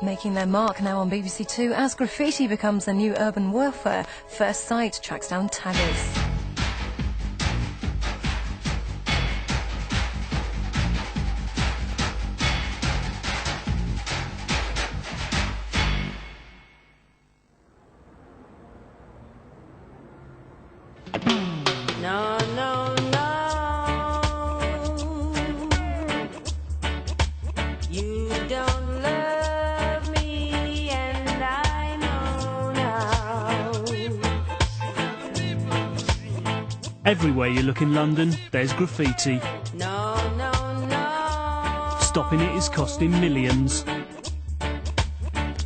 Making their mark now on BBC Two as graffiti becomes the new urban warfare. First Sight tracks down taggers. No, no, no. You don't love me, and I know now. Everywhere you look in London, there's graffiti. No, no, no. Stopping it is costing millions.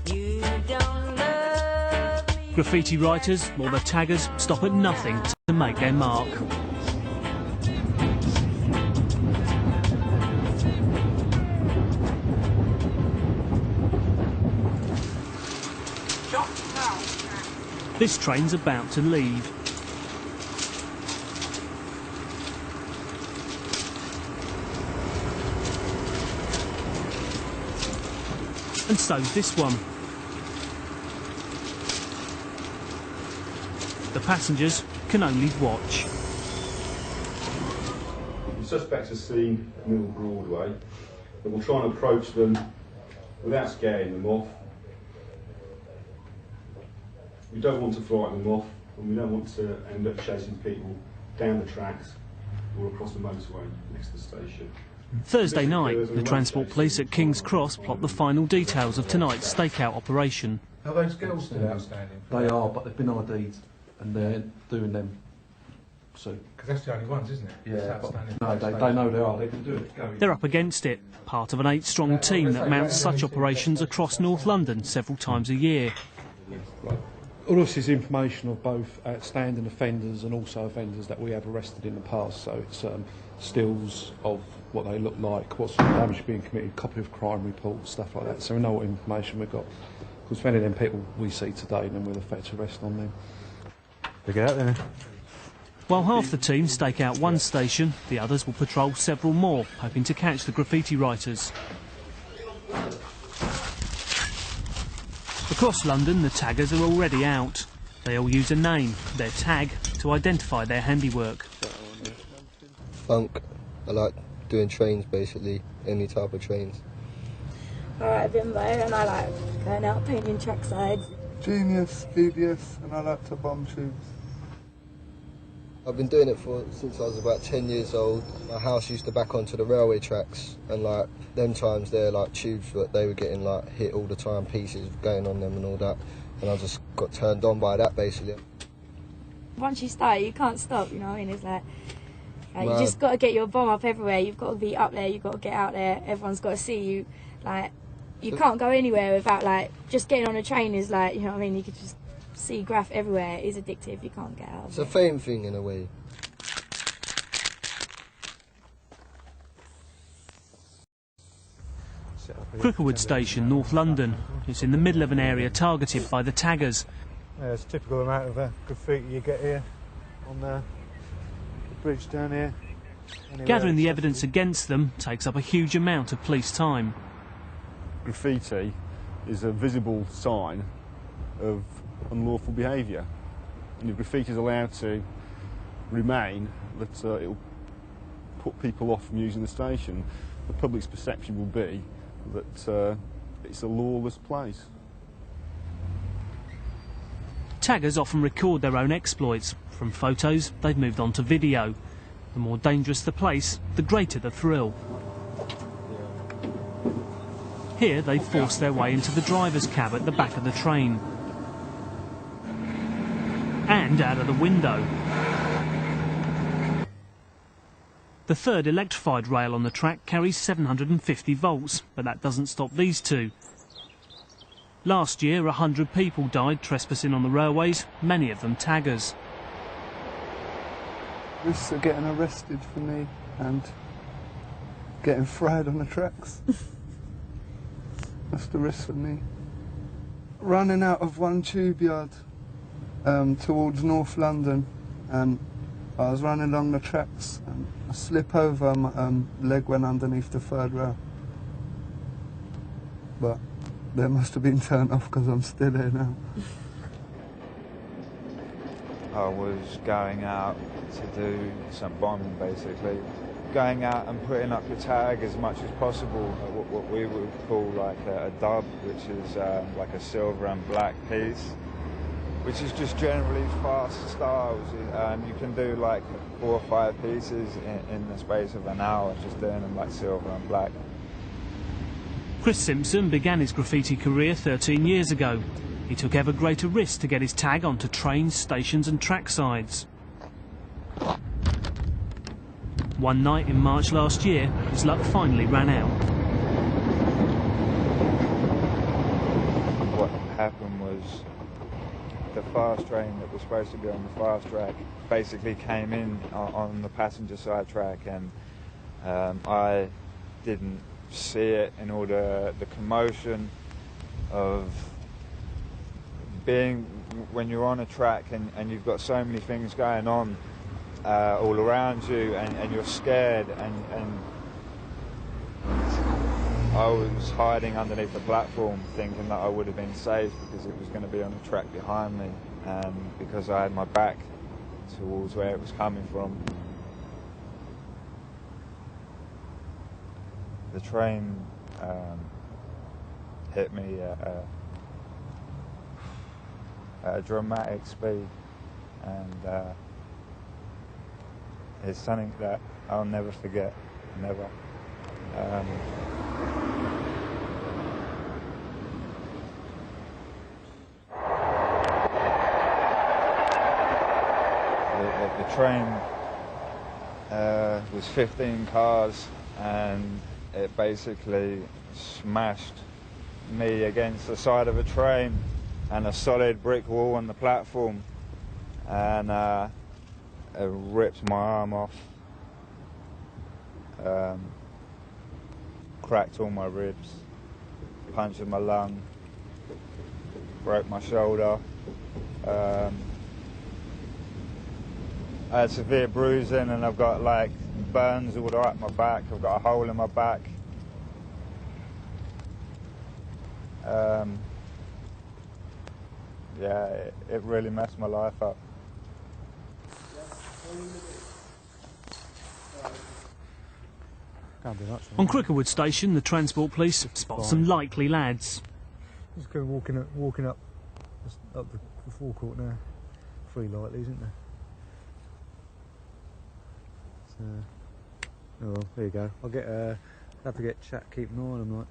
You don't love me. Graffiti writers, or the taggers, stop at nothing to make their mark. This train's about to leave. And so's this one. The passengers can only watch. The suspects are seen Middle Broadway, and we'll try and approach them without scaring them off. We don't want to frighten them off, and we don't want to end up chasing people down the tracks or across the motorway next to the station. Thursday night, the Transport Police at King's Cross plot the final details of tonight's stakeout operation. Are those girls still outstanding? They are, but they've been ID'd and they're doing them. So, because that's the only ones, isn't it? Yeah, but no, they know they are. They've been doing it. They're up against it, part of an 8-strong team that mounts such operations across North London several times a year. All this is information of both outstanding offenders and also offenders that we have arrested in the past. So it's stills of what they look like, what sort of damage being committed, copy of crime reports, stuff like that. So we know what information we've got. Because if any of them people we see today, then we'll effect arrest on them. Get out there. While half the team stake out one station, the others will patrol several more, hoping to catch the graffiti writers. Across London, the taggers are already out. They all use a name, their tag, to identify their handiwork. Funk. I like doing trains, basically, any type of trains. I like Bimbo and I like going out painting track sides. Genius, BBS, and I like to bomb tubes. I've been doing it since I was about 10 years old. My house used to back onto the railway tracks, and like them times they're like tubes, but they were getting like hit all the time, pieces going on them and all that, and I just got turned on by that basically. Once you start, you can't stop. You know what I mean? It's like you just got to get your bomb up everywhere. You've got to be up there. You've got to get out there. Everyone's got to see you. Like you can't go anywhere without like just getting on a train. Is like, you know what I mean? You could just see graff everywhere. It is addictive. You can't get out. It's a fame thing in a way. Cricklewood Station, North London. It's in the middle of an area targeted by the taggers. Yeah, it's a typical amount of graffiti you get here on the bridge down here. Gathering the evidence against them takes up a huge amount of police time. Graffiti is a visible sign of unlawful behaviour, and if graffiti is allowed to remain, that it will put people off from using the station. The public's perception will be that it's a lawless place. Taggers often record their own exploits. From photos, they've moved on to video. The more dangerous the place, the greater the thrill. Here they force their way into the driver's cab at the back of the train. And out of the window. The third electrified rail on the track carries 750 volts, but that doesn't stop these two. Last year, 100 people died trespassing on the railways, many of them taggers. Risks of getting arrested for me and getting fried on the tracks. That's the risk for me. Running out of one tube yard towards North London, and I was running along the tracks and I slip over, my leg went underneath the third rail. But they must have been turned off because I'm still here now. I was going out to do some bombing, basically. Going out and putting up your tag as much as possible, what we would call like a dub, which is like a silver and black piece, which is just generally fast styles. You can do like 4 or 5 pieces in the space of an hour, just doing them like silver and black. Chris Simpson began his graffiti career 13 years ago. He took ever greater risks to get his tag onto trains, stations and tracksides. One night in March last year, his luck finally ran out. What happened was the fast train that was supposed to be on the fast track basically came in on the passenger side track, and I didn't see it in order the commotion of being when you're on a track and you've got so many things going on all around you, and you're scared, and I was hiding underneath the platform thinking that I would have been safe because it was going to be on the track behind me, and because I had my back towards where it was coming from. The train hit me at a dramatic speed, and it's something that I'll never forget, never. The train was 15 cars, and it basically smashed me against the side of a train and a solid brick wall on the platform, and it ripped my arm off, cracked all my ribs, punctured my lung, broke my shoulder. I had severe bruising, and I've got like burns all right my back. I've got a hole in my back. Yeah, it really messed my life up. On Crickerwood Station, the Transport Police spot some likely lads. Just go walking up the forecourt now. 3 likely, isn't there? So, oh well, there you go. I'll get have to get chat, keep an eye on them, like.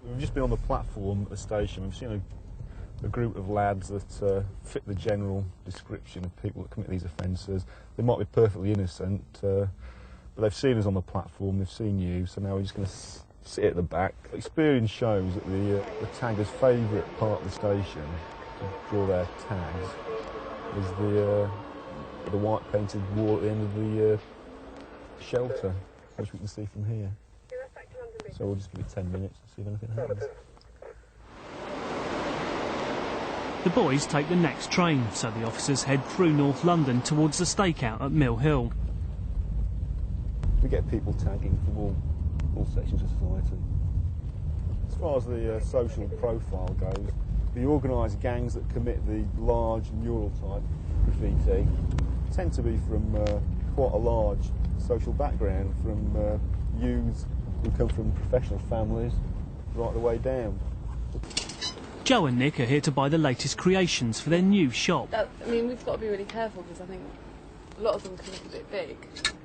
We've just been on the platform at the station. We've seen a group of lads that fit the general description of people that commit these offences. They might be perfectly innocent, but they've seen us on the platform, they've seen you, so now we're just going to sit at the back. Experience shows that the taggers' favourite part of the station to draw their tags is the white painted wall at the end of the shelter, which we can see from here. So we'll just give it 10 minutes and see if anything happens. The boys take the next train, so the officers head through North London towards the stakeout at Mill Hill. We get people tagging from all sections of society. As far as the social profile goes, the organised gangs that commit the large mural type graffiti tend to be from quite a large social background, from youths who come from professional families right the way down. Joe and Nick are here to buy the latest creations for their new shop. I mean, we've got to be really careful because I think a lot of them can look a bit big.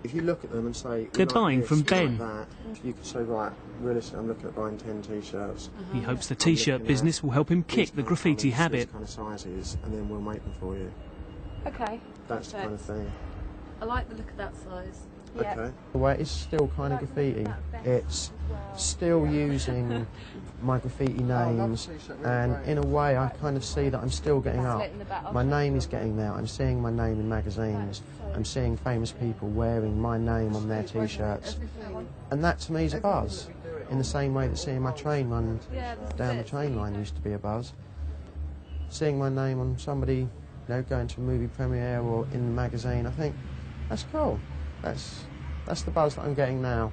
If you look at them and say... They're buying from Ben. Like that, you could say, right, realistically, I'm looking at buying 10 T-shirts. He hopes the T-shirt business will help him kick the graffiti habit. These kind of sizes, and then we'll make them for you. Okay. That's the kind of thing. I like the look of that size. Yeah. Okay. The way it's still kind of graffiti. It's still using my graffiti names, and in a way I kind of see that I'm still getting up. My name is getting there. I'm seeing my name in magazines. I'm seeing famous people wearing my name on their T-shirts, and that to me is a buzz. In the same way that seeing my train run down the train line used to be a buzz. Seeing my name on somebody you know, going to a movie premiere or in the magazine. I think that's cool. That's the buzz that I'm getting now.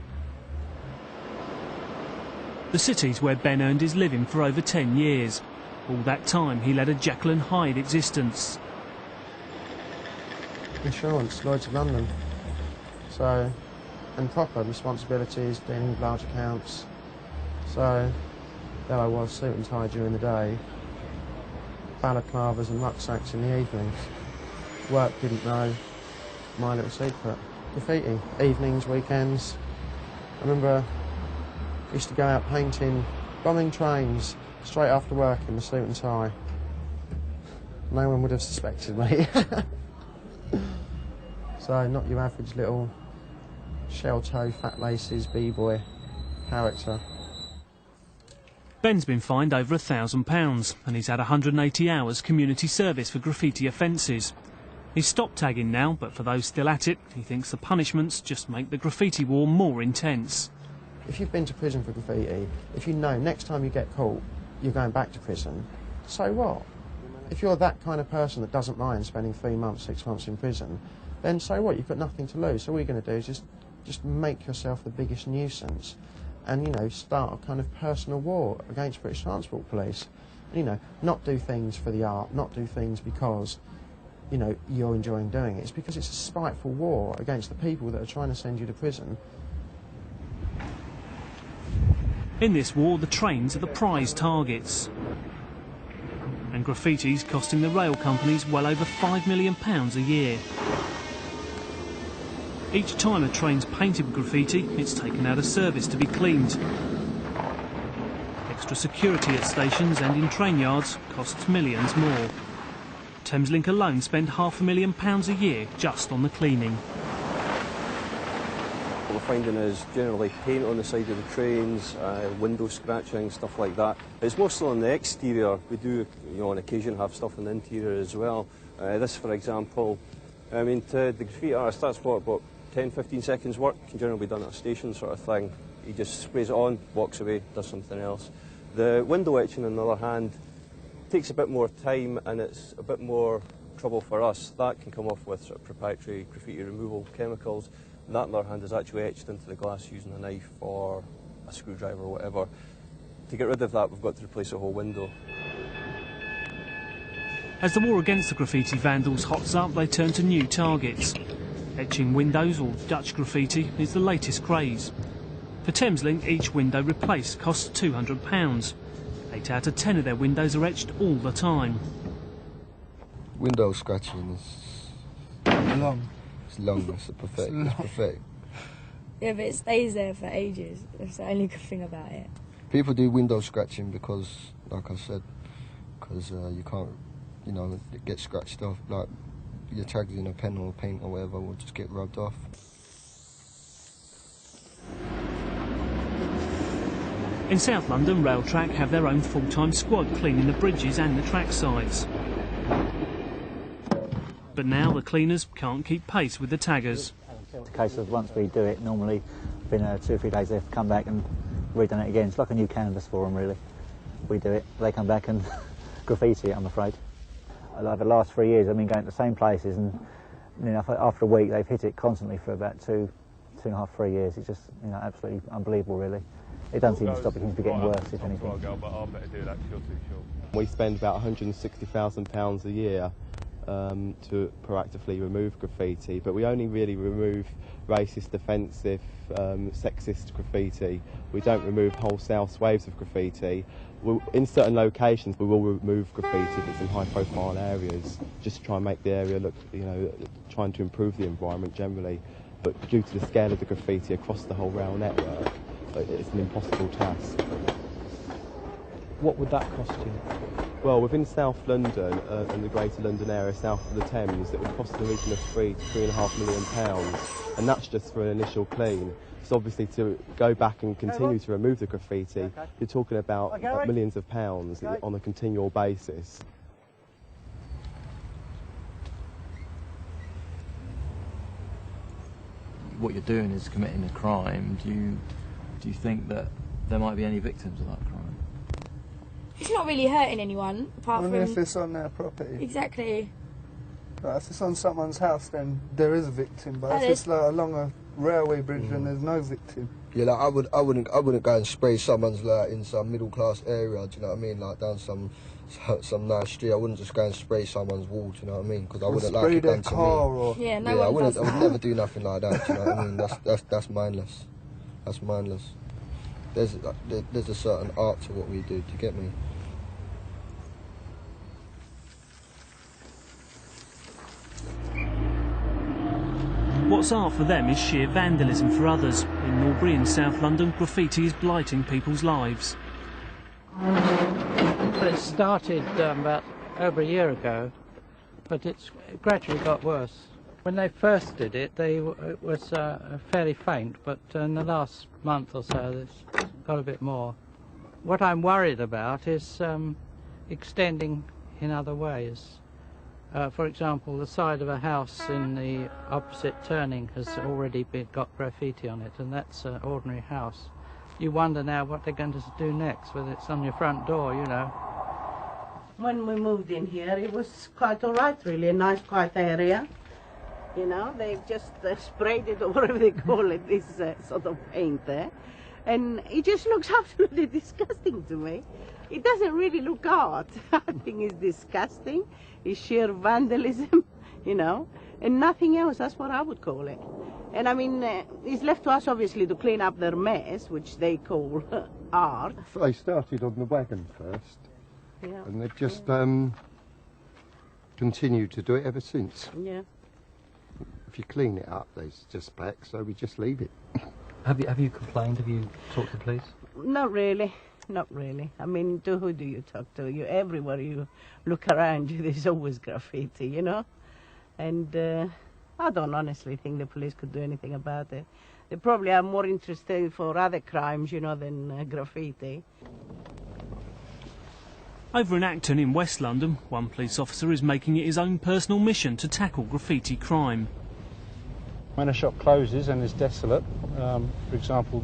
The city's where Ben earned his living for over 10 years. All that time he led a Jekyll and Hyde existence. Insurance, Lloyd's of London. So, and proper responsibilities, dealing with large accounts. So, there I was, suit and tie during the day, balaclavas and rucksacks in the evenings. Work didn't know, my little secret. Graffiti, evenings, weekends. I remember I used to go out painting, bombing trains, straight after work in the suit and tie. No one would have suspected me. So, not your average little shell toe, fat laces, b-boy character. Ben's been fined over £1,000 and he's had 180 hours community service for graffiti offences. He's stopped tagging now, but for those still at it, he thinks the punishments just make the graffiti war more intense. If you've been to prison for graffiti, if you know next time you get caught, you're going back to prison, so what? If you're that kind of person that doesn't mind spending 3 months, 6 months in prison, then so what? You've got nothing to lose. So all you're going to do is just make yourself the biggest nuisance and, you know, start a kind of personal war against British Transport Police. And, you know, not do things for the art, not do things because, you know, you're enjoying doing it. It's because it's a spiteful war against the people that are trying to send you to prison. In this war, the trains are the prize targets. And graffiti's costing the rail companies well over £5 million a year. Each time a train's painted with graffiti, it's taken out of service to be cleaned. Extra security at stations and in train yards costs millions more. Thameslink alone spend £500,000 a year just on the cleaning. What we're finding is generally paint on the side of the trains, window scratching, stuff like that. It's mostly on the exterior. We do, you know, on occasion have stuff on the interior as well. This, for example, I mean, to the graffiti artist, that's what, about 10-15 seconds work, can generally be done at a station sort of thing. He just sprays it on, walks away, does something else. The window etching, on the other hand, takes a bit more time and it's a bit more trouble for us. That can come off with sort of proprietary graffiti removal chemicals. That, on the other hand, is actually etched into the glass using a knife or a screwdriver or whatever. To get rid of that, we've got to replace the whole window. As the war against the graffiti vandals hots up, they turn to new targets. Etching windows, or Dutch graffiti, is the latest craze. For Thameslink, each window replaced costs £200. 8 out of 10 of their windows are etched all the time. Window scratching is long. It's long. It's pathetic. It's pathetic. Yeah, but it stays there for ages. That's the only good thing about it. People do window scratching because, like I said, because you can't, you know, get scratched off. Like your tags in a pen or paint or whatever will just get rubbed off. In South London, Railtrack have their own full-time squad cleaning the bridges and the track sides. But now the cleaners can't keep pace with the taggers. It's a case of once we do it, normally within 2 or 3 days they have to come back and redone it again. It's like a new canvas for them, really. We do it, they come back and graffiti it, I'm afraid. Like the last 3 years, I've been going to the same places, and you know, after a week they've hit it constantly for about 2.5, 3 years. It's just, you know, absolutely unbelievable, really. It doesn't seem to stop it, seems to be getting worse, if anything. We spend about £160,000 a year to proactively remove graffiti, but we only really remove racist, offensive, sexist graffiti. We don't remove wholesale swathes of graffiti. In certain locations we will remove graffiti if it's in high-profile areas, just to try and make the area look, you know, trying to improve the environment generally. But due to the scale of the graffiti across the whole rail network, it's an impossible task. What would that cost you? Well, within South London and the Greater London area south of the Thames, it would cost in the region of £3 to £3.5 million, and that's just for an initial clean. So obviously to go back and continue to remove the graffiti, you're talking about millions of pounds on a continual basis. What you're doing is committing a crime. Do you think that there might be any victims of that crime? It's not really hurting anyone, apart Only from... if it's on their property. Exactly. Like, if it's on someone's house, then there is a victim. But And if it's like along a railway bridge, then there's no victim. Yeah, like I wouldn't go and spray someone's like in some middle class area. Do you know what I mean? Like down some nice street. I wouldn't just go and spray someone's wall. Do you know what I mean? Because I wouldn't like it done to me. Or... Yeah, no I one wouldn't. does I would that. never do nothing like that. Do you know what I mean? That's mindless. That's mindless. There's a certain art to what we do. To get me. What's art for them is sheer vandalism for others. In Norbury in South London, graffiti is blighting people's lives. Well, it started about over a year ago, but it's gradually got worse. When they first did it, it was fairly faint, but in the last month or so, it's got a bit more. What I'm worried about is extending in other ways. For example, the side of a house in the opposite turning has already got graffiti on it, and that's an ordinary house. You wonder now what they're going to do next, whether it's on your front door, you know. When we moved in here, it was quite all right, really, a nice, quiet area. You know, they've just sprayed it, or whatever they call it, this sort of paint there. And it just looks absolutely disgusting to me. It doesn't really look art. I think it's disgusting. It's sheer vandalism, you know, and nothing else. That's what I would call it. And I mean, it's left to us, obviously, to clean up their mess, which they call art. They started on the wagon first, Yeah. and they've just continued to do it ever since. Yeah. If you clean it up, there's just back, so we just leave it. Have you complained? Have you talked to the police? Not really. Not really. I mean, to who do you talk to? You everywhere you look around you, there's always graffiti, you know. And I don't honestly think the police could do anything about it. They probably are more interested for other crimes, you know, than graffiti. Over in Acton in West London, one police officer is making it his own personal mission to tackle graffiti crime. When a shop closes and is desolate, for example,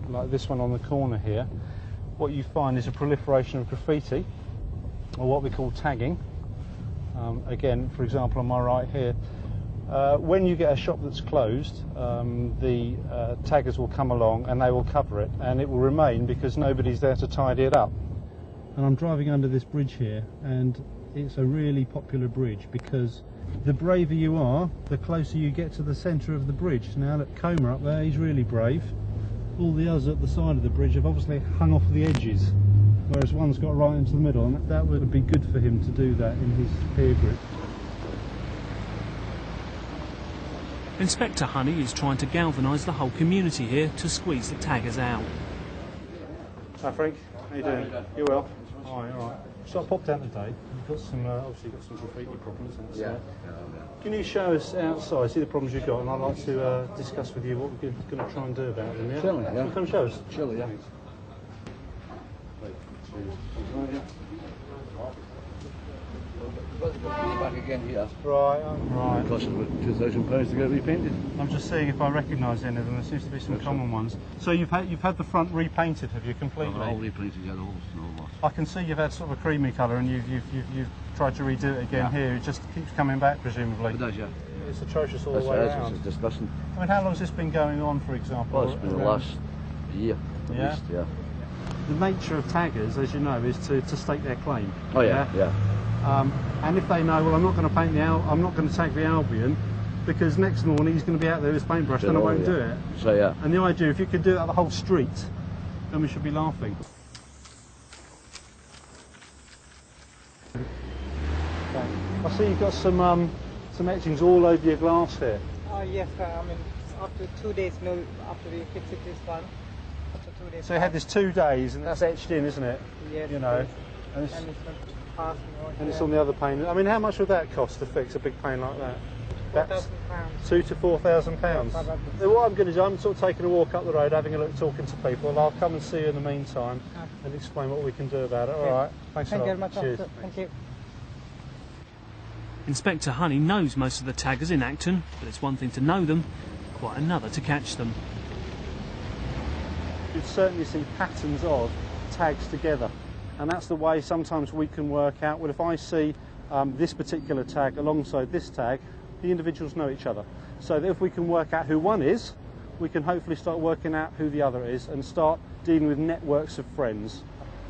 like this one on the corner here, what you find is a proliferation of graffiti, or what we call tagging. Again, for example, on my right here, when you get a shop that's closed, the taggers will come along and they will cover it, and it will remain because nobody's there to tidy it up. And I'm driving under this bridge here, and it's a really popular bridge because the braver you are, the closer you get to the centre of the bridge. Now look, Comer up there, he's really brave. All the others at the side of the bridge have obviously hung off the edges, whereas one's got right into the middle, and that would be good for him to do that in his peer group. Inspector Honey is trying to galvanise the whole community here to squeeze the taggers out. Hi Frank, how you doing? You well? All right. So I popped out today. You've got some, obviously got some graffiti problems outside. Can you show us outside, see the problems you've got, and I'd like to discuss with you what we're going to try and do about them, yeah? Surely, yeah. Come show us. Surely, yeah. Back again here. Right. It costs about £2,000 to get repainted. I'm just seeing if I recognise any of them. There seems to be some common ones. So you've had the front repainted, have you, completely? All repainted, yeah, the whole lot. I can see you've had sort of a creamy colour, and you've tried to redo it again here. It just keeps coming back, presumably. It does, yeah. It's atrocious all the way around. It's disgusting. I mean, how long has this been going on, for example? Well, it's been the last year, at least, yeah. The nature of taggers, as you know, is to stake their claim. Oh yeah, yeah. And if they know, well, I'm not going to paint I'm not going to tag the Albion, because next morning he's going to be out there with his paintbrush, then I won't do it. So yeah. And the idea, if you could do that the whole street, then we should be laughing. I see you've got some etchings all over your glass here. Oh yes, I mean after 2 days, after we fix it this one, after 2 days. So you had this 2 days, and that's etched in, isn't it? Yes. You know, and it's passing on. And it's on the other pane. I mean, how much would that cost to fix a big pane like that? That's £2,000 to £4,000. So what I'm going to do, I'm sort of taking a walk up the road, having a look, talking to people, and I'll come and see you in the meantime and explain what we can do about it. All right. Thanks a lot. Thank you very much. Cheers. Thank you. Inspector Honey knows most of the taggers in Acton, but it's one thing to know them, quite another to catch them. You'd certainly see patterns of tags together, and that's the way sometimes we can work out, well, if I see this particular tag alongside this tag, the individuals know each other. So that if we can work out who one is, we can hopefully start working out who the other is and start dealing with networks of friends.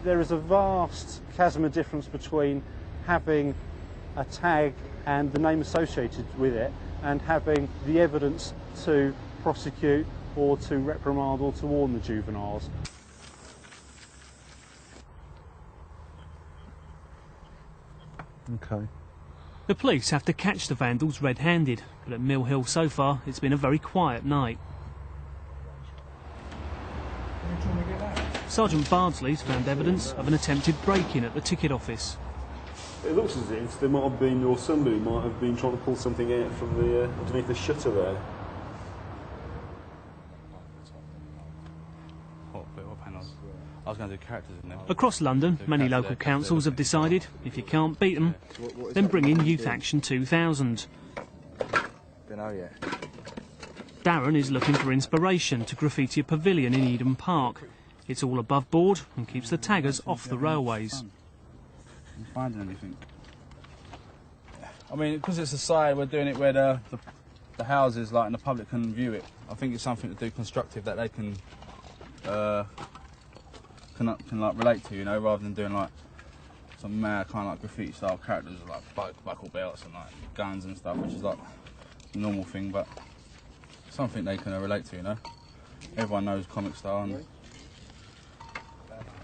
There is a vast chasm of difference between having a tag and the name associated with it and having the evidence to prosecute or to reprimand or to warn the juveniles. Okay. The police have to catch the vandals red-handed, but at Mill Hill so far it's been a very quiet night. Sergeant Bardsley's found evidence of an attempted break-in at the ticket office. It looks as if there might have been, or somebody might have been trying to pull something out from the underneath the shutter there. I was going to do characters in there. Across London, many local councils have decided, if you can't beat them, then bring in Youth Action 2000. Don't know yet. Darren is looking for inspiration to graffiti a pavilion in Eden Park. It's all above board and keeps the taggers off the railways. I'm finding anything. I mean, because it's a side, we're doing it where the houses, like, and the public can view it. I think it's something to do constructive that they can like relate to, you know, rather than doing like some mad kind of like graffiti style characters like buckle belts and like guns and stuff, which is like a normal thing, but something they can relate to, you know. Everyone knows comic style, and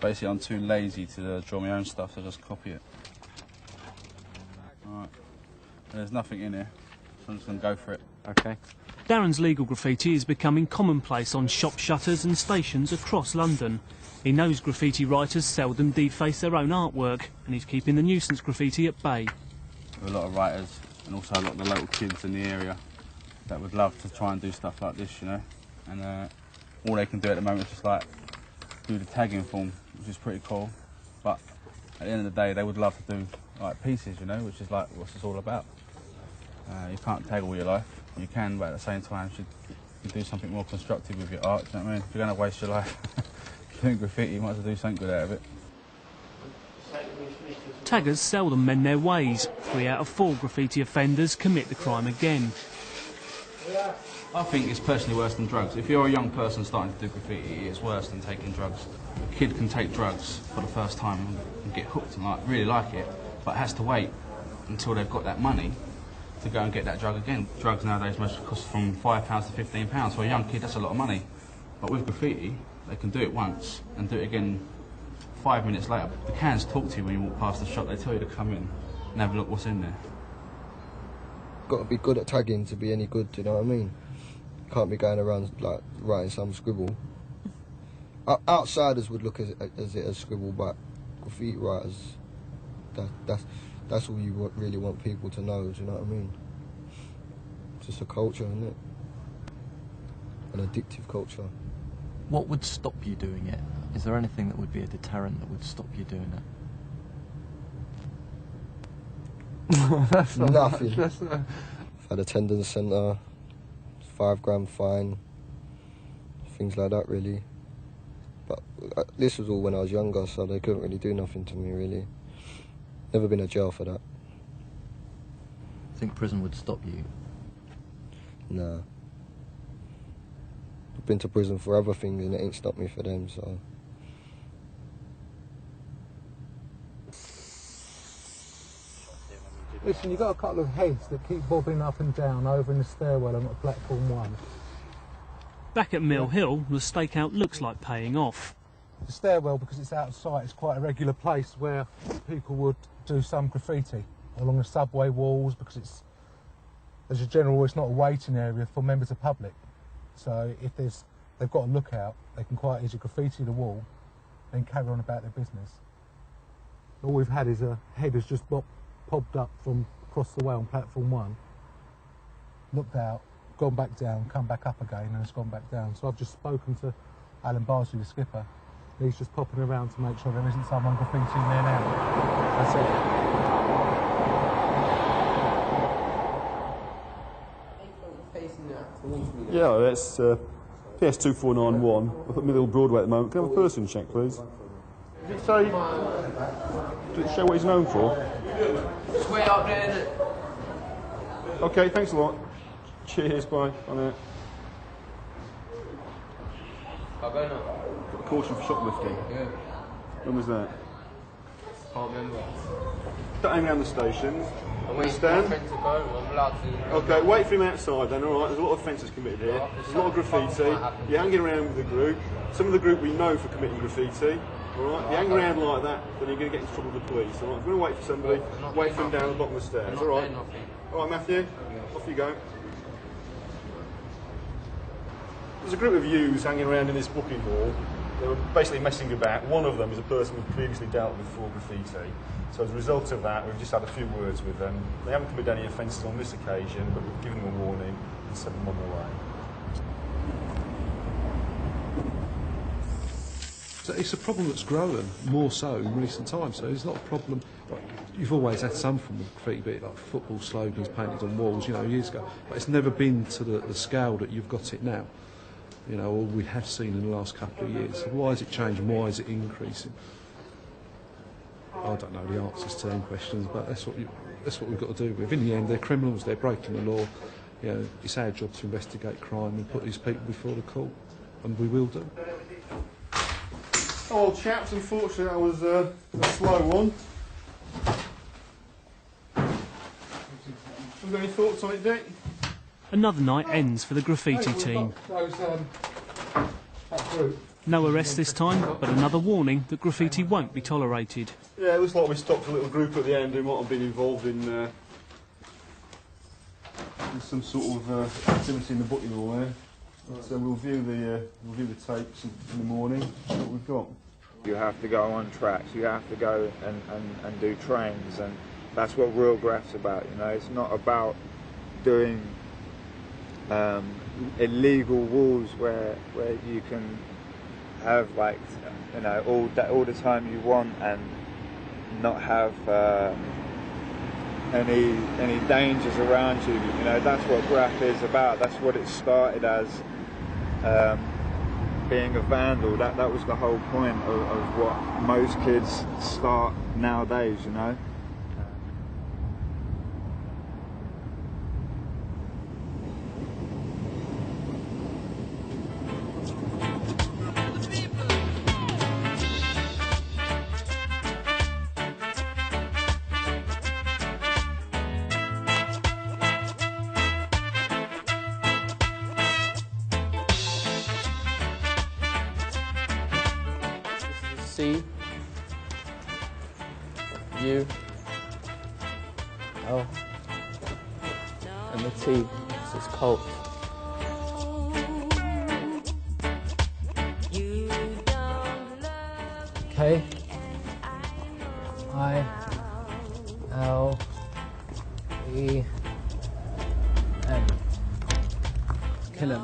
basically I'm too lazy to draw my own stuff, so I just copy it. Alright, there's nothing in here, so I'm just going to go for it. Okay. Darren's legal graffiti is becoming commonplace on shop shutters and stations across London. He knows graffiti writers seldom deface their own artwork, and he's keeping the nuisance graffiti at bay. There are a lot of writers and also a lot of the local kids in the area that would love to try and do stuff like this, you know, and all they can do at the moment is just like do the tagging form, which is pretty cool, but at the end of the day they would love to do like pieces, you know, which is like what it's all about. You can't tag all your life, you can, but at the same time you should do something more constructive with your art, do you know what I mean? If you're going to waste your life doing graffiti, you might as well do something good out of it. Taggers seldom mend their ways. 3 out of 4 graffiti offenders commit the crime again. I think it's personally worse than drugs. If you're a young person starting to do graffiti, it's worse than taking drugs. A kid can take drugs for the first time and get hooked and really like it, but has to wait until they've got that money to go and get that drug again. Drugs nowadays must cost from £5 to £15. For a young kid, that's a lot of money. But with graffiti, they can do it once and do it again 5 minutes later. The cans talk to you when you walk past the shop. They tell you to come in and have a look what's in there. Got to be good at tagging to be any good, do you know what I mean? Can't be going around like writing some scribble. Outsiders would look at it as scribble, but graffiti writers, that's all you really want people to know, do you know what I mean? It's just a culture, isn't it? An addictive culture. What would stop you doing it? Is there anything that would be a deterrent that would stop you doing it? That's nothing. I've had attendance centre, £5 fine, things like that really. But this was all when I was younger, so they couldn't really do nothing to me really. Never been to jail for that. I think prison would stop you. Nah. I've been to prison for other things and it ain't stopped me for them, so. Listen, you've got a couple of heads that keep bobbing up and down over in the stairwell on platform 1. Back at Mill Hill, the stakeout looks like paying off. The stairwell, because it's out of sight, is quite a regular place where people would do some graffiti along the subway walls, because it's, as a general rule, it's not a waiting area for members of the public. So if they've got a lookout, they can quite easily graffiti the wall and carry on about their business. All we've had is a head has just popped up from across the way on platform 1, looked out, gone back down, come back up again, and it's gone back down. So I've just spoken to Alan Barsley, the skipper. He's just popping around to make sure there isn't someone graffitiing there now. That's it. Yeah, that's PS2491 up at Middle Broadway at the moment. Can I have a person check, please? Does it say what he's known for? way up there. Okay, thanks a lot. Cheers, bye. Bye now. I'll go now. Got a caution for shoplifting. Yeah. When was that? Can't remember. Don't hang around the station. I'm waiting for my friend to go. I'm allowed to. Okay, wait for him outside then, alright? There's a lot of offences committed here. There's a lot of graffiti. You're hanging around with the group. Some of the group we know for committing graffiti. Alright? If you hang around like that, then you're going to get into trouble with the police. Alright? If you're going to wait for somebody, wait for him down the bottom of the stairs. Alright? Alright, Matthew? Off you go. There's a group of youths hanging around in this booking hall. They were basically messing about. One of them is a person we've previously dealt with for graffiti. So as a result of that, we've just had a few words with them. They haven't committed any offences on this occasion, but we've given them a warning and sent them on their way. So it's a problem that's grown more so in recent times. So it's not a problem. Like, you've always had some form of graffiti, be it like football slogans painted on walls, you know, years ago. But it's never been to the scale that you've got it now. You know, or we have seen in the last couple of years. So why has it changed and why is it increasing? I don't know the answers to them questions, but that's what we've got to do with. In the end, they're criminals. They're breaking the law. You know, it's our job to investigate crime and put these people before the court, and we will do. Oh, well, chaps, unfortunately that was a slow one. Have you got any thoughts on it, Dick? Another night ends for the graffiti team. No arrest this time, but another warning that graffiti won't be tolerated. Yeah, it looks like we stopped a little group at the end who might have been involved in some sort of activity in the booking hall there. So we'll view the tapes in the morning, see what we've got. You have to go on tracks, you have to go and do trains, and that's what real graph's about, you know. It's not about doing illegal walls where you can have, like, you know, all the time you want and not have any dangers around you. You know, that's what graph is about. That's what it started as, being a vandal. That was the whole point of what most kids start nowadays, you know. C, U, L, and the T, this is cult. K, I, L, E, N. Kill him.